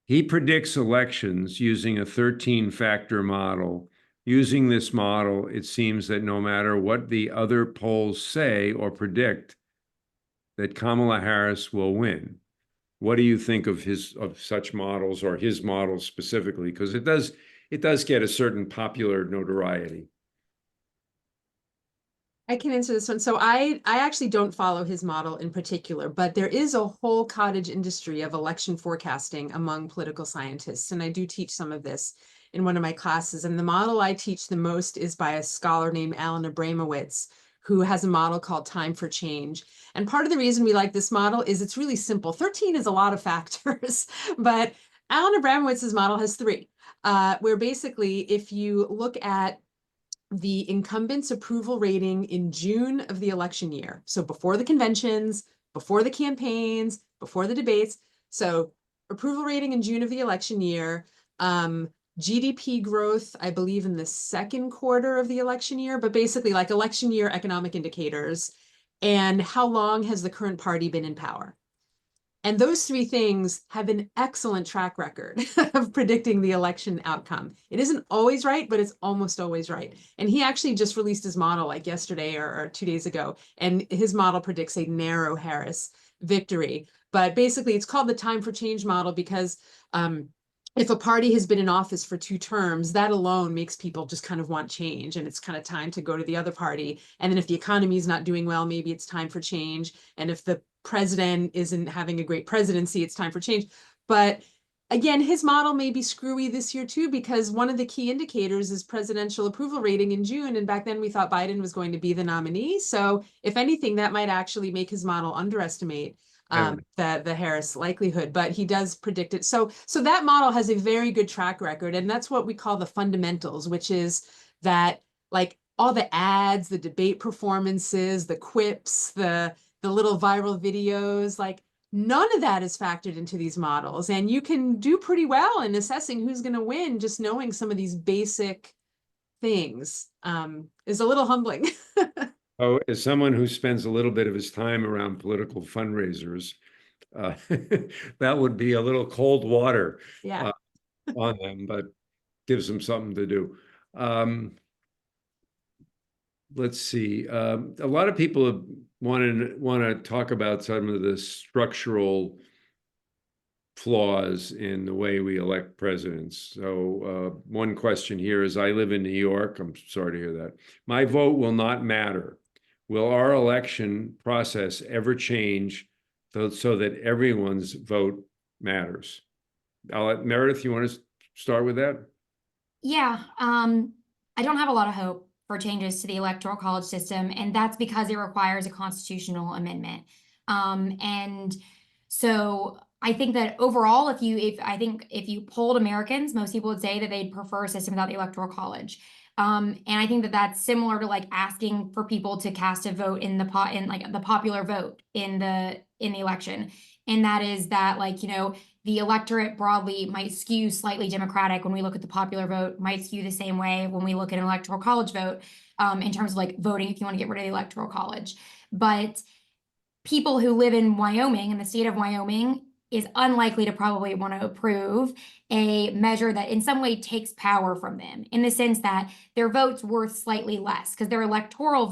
he predicts elections using a 13-factor model. Using this model, it seems that no matter what the other polls say or predict, that Kamala Harris will win. What do you think of such models, or his models specifically? Because it does get a certain popular notoriety. I can answer this one. So I actually don't follow his model in particular, but there is a whole cottage industry of election forecasting among political scientists. And I do teach some of this in one of my classes. And the model I teach the most is by a scholar named Alan Abramowitz, who has a model called Time for Change. And part of the reason we like this model is it's really simple. 13 is a lot of factors, but Alan Abramowitz's model has 3, where basically if you look at the incumbent's approval rating in June of the election year, so before the conventions, before the campaigns, before the debates, so approval rating in June of the election year, GDP growth, I believe, in the second quarter of the election year, but basically like election year economic indicators, and how long has the current party been in power. And those three things have an excellent track record of predicting the election outcome. It isn't always right, but it's almost always right. And he actually just released his model like yesterday or 2 days ago. And his model predicts a narrow Harris victory. But basically, it's called the time for change model because if a party has been in office for 2 terms, that alone makes people just kind of want change. And it's kind of time to go to the other party. And then if the economy is not doing well, maybe it's time for change. And if the president isn't having a great presidency, it's time for change. But again, his model may be screwy this year too, because one of the key indicators is presidential approval rating in June. And back then we thought Biden was going to be the nominee. So if anything, that might actually make his model underestimate the Harris likelihood, but he does predict it. So that model has a very good track record. And that's what we call the fundamentals, which is that like all the ads, the debate performances, the quips, the little viral videos, like none of that is factored into these models. And you can do pretty well in assessing who's going to win, just knowing some of these basic things is a little humbling. Oh, as someone who spends a little bit of his time around political fundraisers, that would be a little cold water Yeah. on them, but gives them something to do. Let's see. A lot of people want to talk about some of the structural flaws in the way we elect presidents. So one question here is, I live in New York. I'm sorry to hear that. My vote will not matter. Will our election process ever change so that everyone's vote matters? Meredith, you want to start with that? Yeah, I don't have a lot of hope for changes to the Electoral College system, and that's because it requires a constitutional amendment. And so I think that overall, if you polled Americans, most people would say that they'd prefer a system without the Electoral College. And I think that that's similar to like asking for people to cast a vote in the popular vote in the election. And that is that, like, you know, the electorate broadly might skew slightly Democratic when we look at the popular vote, might skew the same way when we look at an Electoral College vote, in terms of like voting if you want to get rid of the Electoral College. But people who live in Wyoming, in the state of Wyoming, is unlikely to probably want to approve a measure that in some way takes power from them, in the sense that their vote's worth slightly less because their electoral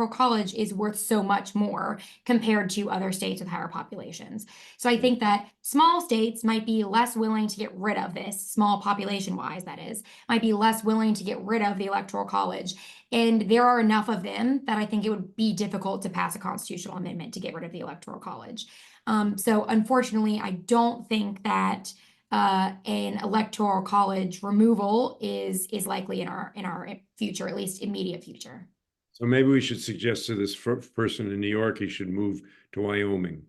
college is worth so much more compared to other states with higher populations. So I think that small states might be less willing to get rid of this, small population wise, that is, might be less willing to get rid of the Electoral College. And there are enough of them that I think it would be difficult to pass a constitutional amendment to get rid of the Electoral College. So unfortunately, I don't think that an Electoral College removal is likely in our future, at least immediate future. So maybe we should suggest to this person in New York, he should move to Wyoming.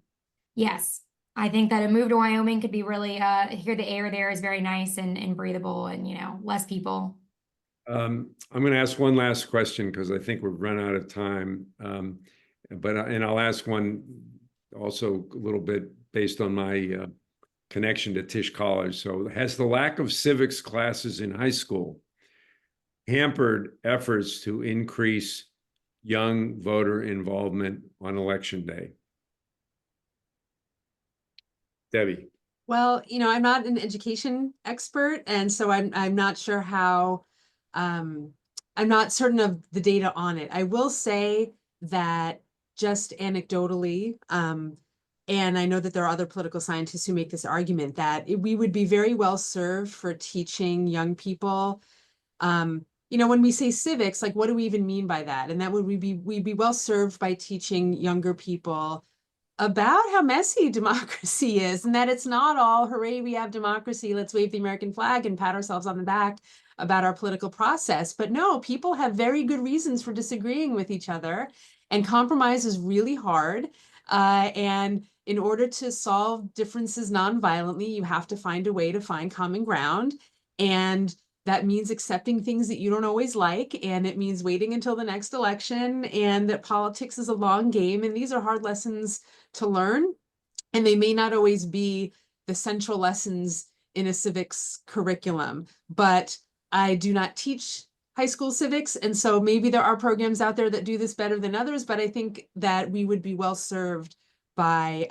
Yes, I think that a move to Wyoming could be really, here the air there is very nice and breathable, and, you know, less people. I'm going to ask one last question because I think we've run out of time. And I'll ask one also a little bit based on my connection to Tisch College. So has the lack of civics classes in high school hampered efforts to increase young voter involvement on election day? Debbie. Well, you know, I'm not an education expert, and so I'm not sure how, I'm not certain of the data on it. I will say that just anecdotally, and I know that there are other political scientists who make this argument that we would be very well served for teaching young people. You know, when we say civics, like, what do we even mean by that? And that we'd be well served by teaching younger people about how messy democracy is, and that it's not all, hooray, we have democracy, let's wave the American flag and pat ourselves on the back about our political process. But no, people have very good reasons for disagreeing with each other, and compromise is really hard. And in order to solve differences nonviolently, you have to find a way to find common ground. And that means accepting things that you don't always like, and it means waiting until the next election, and that politics is a long game, and these are hard lessons to learn, and they may not always be the central lessons in a civics curriculum. But I do not teach high school civics, and so maybe there are programs out there that do this better than others, but I think that we would be well served by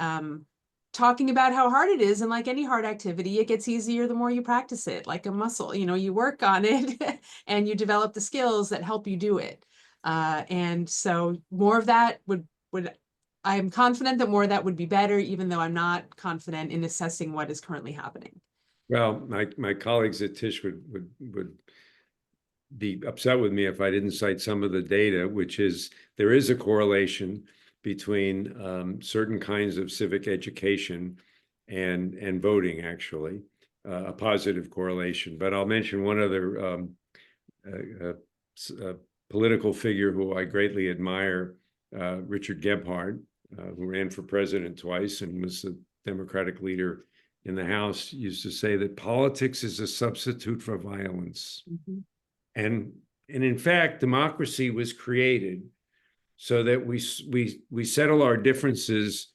talking about how hard it is. And like any hard activity, it gets easier the more you practice it, like a muscle. You work on it and you develop the skills that help you do it. And so more of that would I'm confident that more of that would be better, even though I'm not confident in assessing what is currently happening. Well, my colleagues at Tisch would be upset with me if I didn't cite some of the data, which is there is a correlation between certain kinds of civic education and voting, actually, a positive correlation. But I'll mention one other political figure who I greatly admire, Richard Gebhardt, who ran for president twice and was the Democratic leader in the House, used to say that politics is a substitute for violence. Mm-hmm. And in fact, democracy was created so that we settle our differences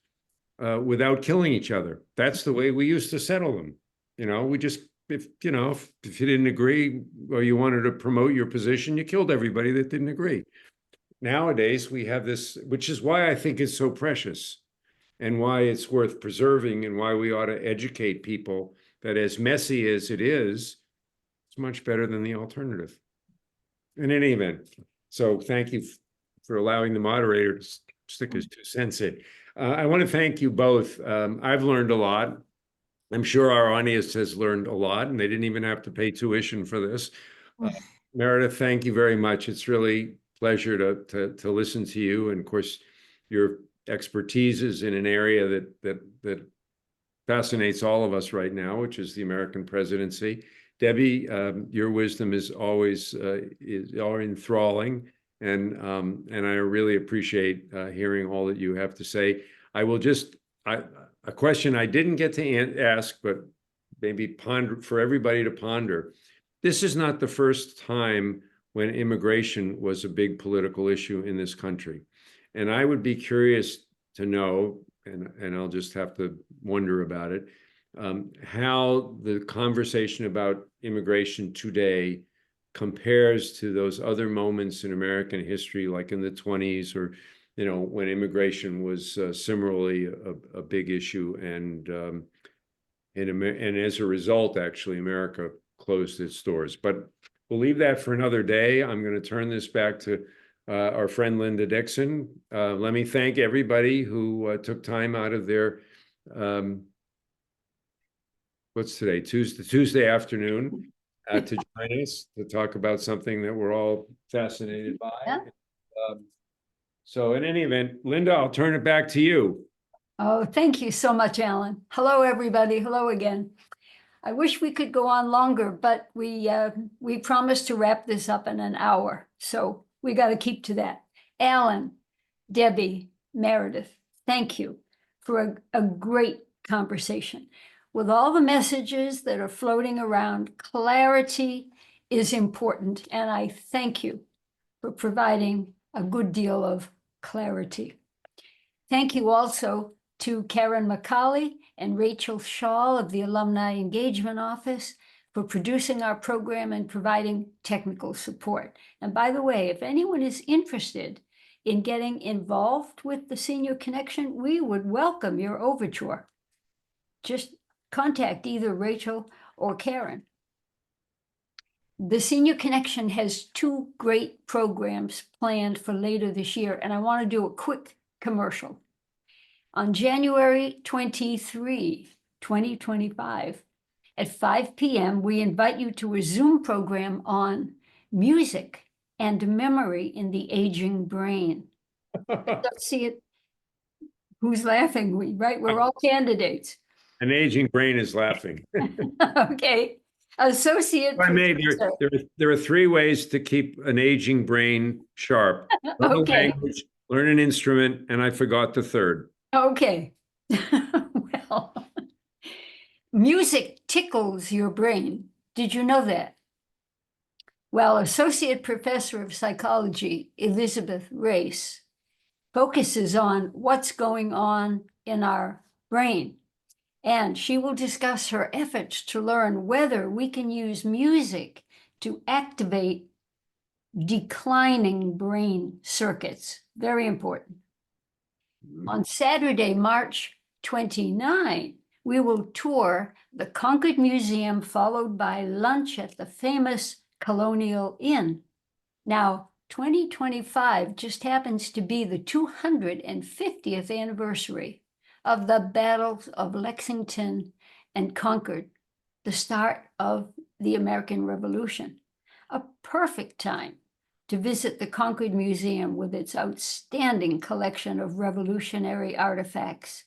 without killing each other. That's the way we used to settle them. We just, if you didn't agree or you wanted to promote your position, you killed everybody that didn't agree. Nowadays, we have this, which is why I think it's so precious and why it's worth preserving and why we ought to educate people that as messy as it is, it's much better than the alternative. In any event, so thank you for allowing the moderator to stick his 2 cents in. I want to thank you both. I've learned a lot. I'm sure our audience has learned a lot, and they didn't even have to pay tuition for this. Meredith, thank you very much. It's really a pleasure to listen to you. And of course, your expertise is in an area that fascinates all of us right now, which is the American presidency. Debbie, your wisdom is always enthralling, and I really appreciate hearing all that you have to say. I will just a question I didn't get to ask, but maybe ponder for everybody to ponder. This is not the first time when immigration was a big political issue in this country, and I would be curious to know, and I'll just have to wonder about it. How the conversation about immigration today compares to those other moments in American history, like in the 1920s, or when immigration was similarly a big issue, and as a result, actually, America closed its doors. But we'll leave that for another day. I'm going to turn this back to our friend Linda Dixon. Let me thank everybody who took time out of their what's today? Tuesday afternoon to join us to talk about something that we're all fascinated by. Yeah. So in any event, Linda, I'll turn it back to you. Oh, thank you so much, Alan. Hello, everybody. Hello again. I wish we could go on longer, but we promised to wrap this up in an hour, so we got to keep to that. Alan, Debbie, Meredith, thank you for a great conversation. With all the messages that are floating around, clarity is important, and I thank you for providing a good deal of clarity. Thank you also to Karen McCauley and Rachel Shaw of the Alumni Engagement Office for producing our program and providing technical support. And by the way, if anyone is interested in getting involved with the Senior Connection, we would welcome your overture. Just contact either Rachel or Karen. The Senior Connection has 2 great programs planned for later this year, and I want to do a quick commercial. On January 23, 2025, at 5 p.m., we invite you to a Zoom program on music and memory in the aging brain. Let's see it. Who's laughing? Right? We're all candidates. An aging brain is laughing. Okay. Associate If I may, Professor. there are 3 ways to keep an aging brain sharp. Learn a Okay. language, learn an instrument, and I forgot the third. Okay. Well, music tickles your brain. Did you know that? Well, Associate Professor of Psychology, Elizabeth Race, focuses on what's going on in our brain. And she will discuss her efforts to learn whether we can use music to activate declining brain circuits. Very important. On Saturday, March 29, we will tour the Concord Museum, followed by lunch at the famous Colonial Inn. Now, 2025 just happens to be the 250th anniversary of the battles of Lexington and Concord, the start of the American Revolution. A perfect time to visit the Concord Museum with its outstanding collection of revolutionary artifacts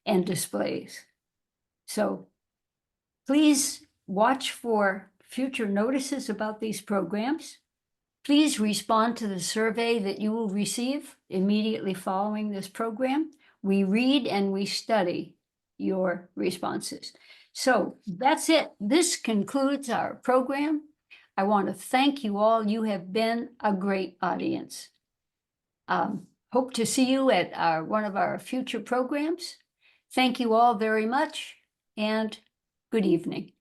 and displays. So please watch for future notices about these programs. Please respond to the survey that you will receive immediately following this program. We read and we study your responses. So that's it. This concludes our program. I want to thank you all. You have been a great audience. Hope to see you at one of our future programs. Thank you all very much, and good evening.